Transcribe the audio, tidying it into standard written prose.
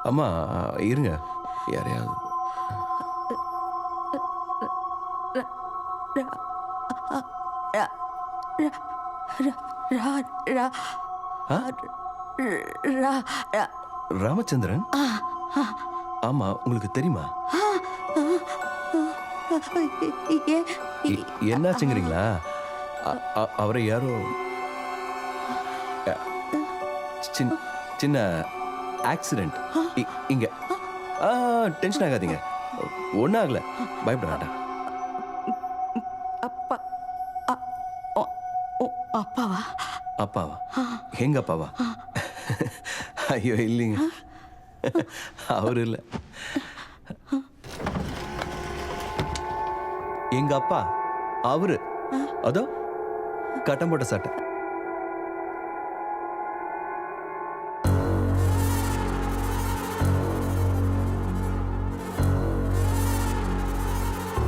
அம்மா இருங்க, யாரையாவது. ராமச்சந்திரன்? ஆமா, உங்களுக்கு தெரியுமா? என்னாச்சுங்கிறீங்களா? அவரை யாரோ சின்ன ஆக்சிடென்ட் இங்க. டென்ஷன் ஆகாதீங்க, ஒன்றும் ஆகல, பயப்பட வேண்டாம். அப்பாவா? அப்பாவா? எங்க அப்பாவா? ஐயோ இல்லைங்க, அவரு இல்லை. எங்க அப்பா அவரு, அதோ கட்டம் போட்ட சட்டை.